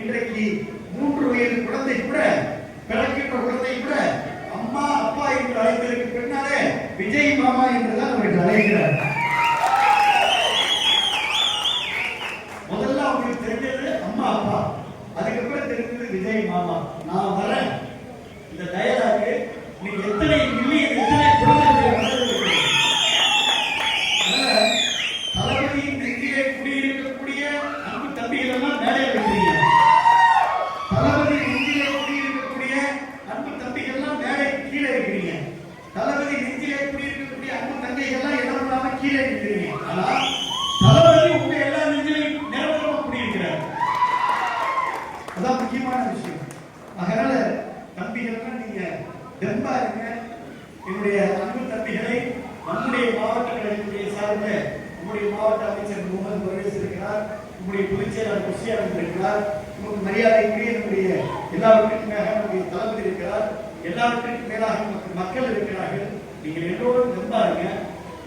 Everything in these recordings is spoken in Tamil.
இன்றைக்கு 3 வயது குழந்தை கூட, பிறக்கின்ற குழந்தை கூட அம்மா அப்பா என்று அழைப்பதற்கு பின்னாலே விஜய் மாமா என்றுதான் அவர்கள் அழைக்கிறார். முதல்ல அவங்களுக்கு தெரிஞ்சது அம்மா அப்பா, அதுக்கப்புறம் தெரிஞ்சது விஜய் மாமா. நான் வரேன். இந்த டயலாக் நீங்க எத்தனை மில்லியன் எத்தனை குழந்தைகளுடைய தளபதியின் நெஞ்சிலே குடியிருக்கக்கூடிய அன்பு தம்பிகள் எல்லாம் மேடையில் வைக்கிறீங்க. தளபதி நெஞ்சிலே குடியிருக்கக்கூடிய அன்பு தம்பிகள் எல்லாம் மேடை கீழே இருக்கிறீங்க. தளபதி நெஞ்சிலே குடியிருக்கக்கூடிய அன்பு தங்கைகள் எல்லாம் இடம் இல்லாம கீழே இருக்கிறீங்க. ஆனா தளபதி உங்க எல்லா நெஞ்சிலையும் நிரந்தரமா குடியிருக்கிறார். அதான் முக்கியமான விஷயம். அதனால தம்பிகள் நீங்க தெம்பா இருங்க. என்னுடைய அன்பு தம்பிகளை நம்முடைய மாவட்ட கழகத்துடைய சார்ந்த நம்முடைய மாவட்ட அமைச்சர் முகமது பர்வேஸ் இருக்கிறார், நம்முடைய பொதுச் செயலாளர் குஷியானந்த் இருக்கிறார், நமக்கு மரியாதைக்குரிய நம்முடைய எல்லாவற்றிற்கும் மேலாக நம்முடைய தளபதி இருக்கிறார், எல்லாவற்றிற்கும் மேலாக மக்கள் இருக்கிறார்கள். நீங்கள் எல்லோரும் தெம்பா இருங்க.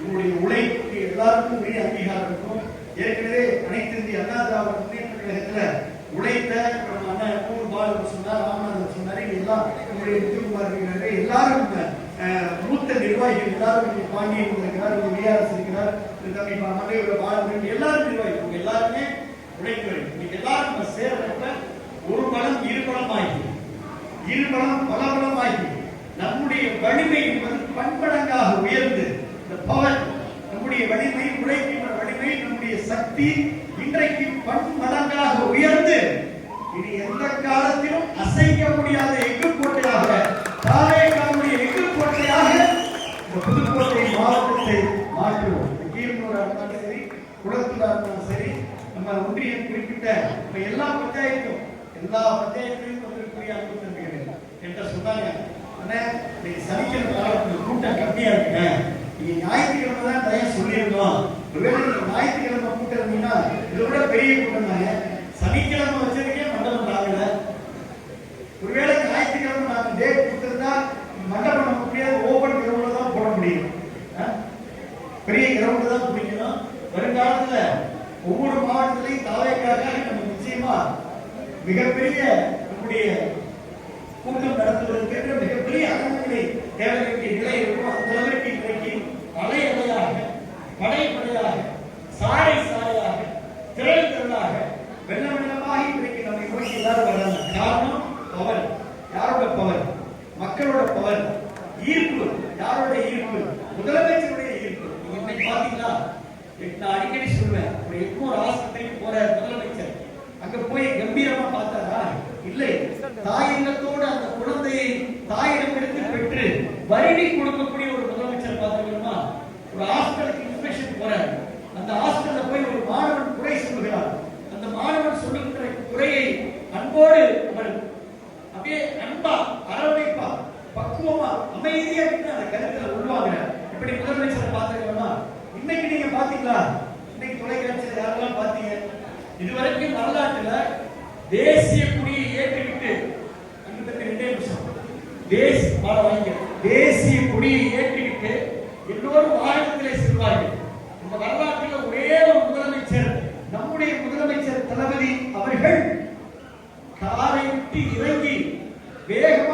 உங்களுடைய உழைப்புக்கு எல்லாருக்கும் உரிய அங்கீகாரம் இருக்கும். ஏற்கனவே அனைத்து இந்திய அண்ணா திராவிட முன்னேற்ற கழகத்துல உழைத்த சொன்னார், ராமநாதன் சொன்னாரு, எல்லாம் நம்முடைய முத்துக்குமார் எல்லாரும் மூத்த நிர்வாகிகள் எல்லாரும் பாண்டியன் இருக்கிறார், விஆர்எஸ் இருக்கிறார், தம்பி பாலமுருகன் எல்லாரும் நிர்வாகிகள் எல்லாருமே உழைக்கிறோம். இன்னைக்கு எல்லாரும் சேர்றப்ப ஒரு பலம் இருபலம் ஆகி, இருபலம் பல பலம் ஆகி, நம்முடைய வலிமை என்பது பன்மடங்காக உயர்ந்து, இந்த பவர் நம்முடைய வலிமை, உழைக்கின்ற வலிமை, நம்முடைய சக்தி இன்றைக்கு பன்மடங்காக உயர்ந்து இனி எந்த காலத்திலும் அசைக்க முடியாத எஃகு கோட்டையாக, தாவேகாவுடைய எஃகு கோட்டையாக இந்த புதுக்கோட்டை மாவட்டத்தை மாற்றுவோம். கீழ்நூறா இருந்தாலும் சரி, குளத்தூரா இருந்தாலும் சரி, நம்ம ஒன்றியம் குறிப்பிட்ட நம்ம எல்லா பஞ்சாயத்தும் வந்திருக்கக்கூடிய அன்பு தம்பிகள் என்கிட்ட சொன்னாங்க, அண்ணா இன்னைக்கு சனிக்கிழமை காலத்துல கூட்டம் கம்மியா இருக்குங்க, நீங்க ஞாயிற்றுக்கிழமை தான் நிறைய சொல்லியிருந்தோம், ஒருவேளை நீங்க ஞாயிற்றுக்கிழமை கூட்டம் இருந்தீங்கன்னா இதை விட பெரிய கூட்டம் தாங்க, சனிக்கிழமை வச்சதுக்கே மண்டபம் ஆகல, ஒருவேளை ஞாயிற்றுக்கிழமை நாங்க டேட் கொடுத்திருந்தா மண்டபம் பண்ண முடியாது, ஓபன் கிரவுண்ட்ல தான் போட முடியும், பெரிய கிரவுண்ட் தான் பிடிக்கணும். வருங்காலத்துல ஒவ்வொரு மாவட்டத்திலையும் தாவேக்காக நம்ம நிச்சயமா மிகப்பெரிய நம்முடைய கூட்டம் நடத்துவதற்கு மிகப்பெரிய அரங்குகளை தேவை வேண்டிய நிலை இருக்கும். அந்த அளவிற்கு இன்றைக்கு அலை அலையாக, படைப்படையாக, சாலை சாலையாக, திரள் திரளாக, வெள்ள வெள்ளமாக இன்றைக்கு நம்மை நோக்கி எல்லாரும் வர்றாங்க. காரணம் பவர். யாரோட பவர்? மக்களோட பவர். ஈர்ப்பு. யாரோட ஈர்ப்பு? முதலமைச்சருடைய ஈர்ப்பு. நீங்க இன்னைக்கு பாத்தீங்களா, நான் அடிக்கடி சொல்வேன், ஒரு எக்மோர் ஆஸ்பத்திரிக்கு போற முதலமைச்சர் அங்க போய் கம்பீரமா பார்த்தாரா? இல்லை. தாயில்லத்தோடு அந்த குழந்தையை தாயிடம் எடுத்து பெற்று வருடி கொடுக்கக்கூடிய ஒரு முதலமைச்சர் பார்த்துக்கணுமா? ஒரு ஹாஸ்பிட்டலுக்கு இன்ஸ்பெக்ஷன் போறாரு, அந்த ஹாஸ்பிட்டல்ல போய் ஒரு மாணவன் குறை சொல்லுகிறார், அந்த மாணவன் சொல்லுகிற குறையை அன்போடு அவர் அப்படியே அன்பா அரவணைப்பா பக்குவமா அமைதியா அந்த கருத்துல உள்வாங்கிறார். இப்படி முதலமைச்சர் பார்த்துக்கணுமா? இன்னைக்கு நீங்க பாத்தீங்களா? இன்னைக்கு தொலைக்காட்சியில் யாரெல்லாம் பாத்தீங்க? இதுவரைக்கும் வரலாற்றுல தேசிய கொடியை ஏற்றிவிட்டு தேசிய கொடியை ஏற்றிவிட்டு எல்லோரும் வாகனத்திலே செல்வார்கள். இந்த வரலாற்றில் ஒரே ஒரு முதலமைச்சர், நம்முடைய முதலமைச்சர் தளபதி அவர்கள் காரை விட்டு இறங்கி வேகமாக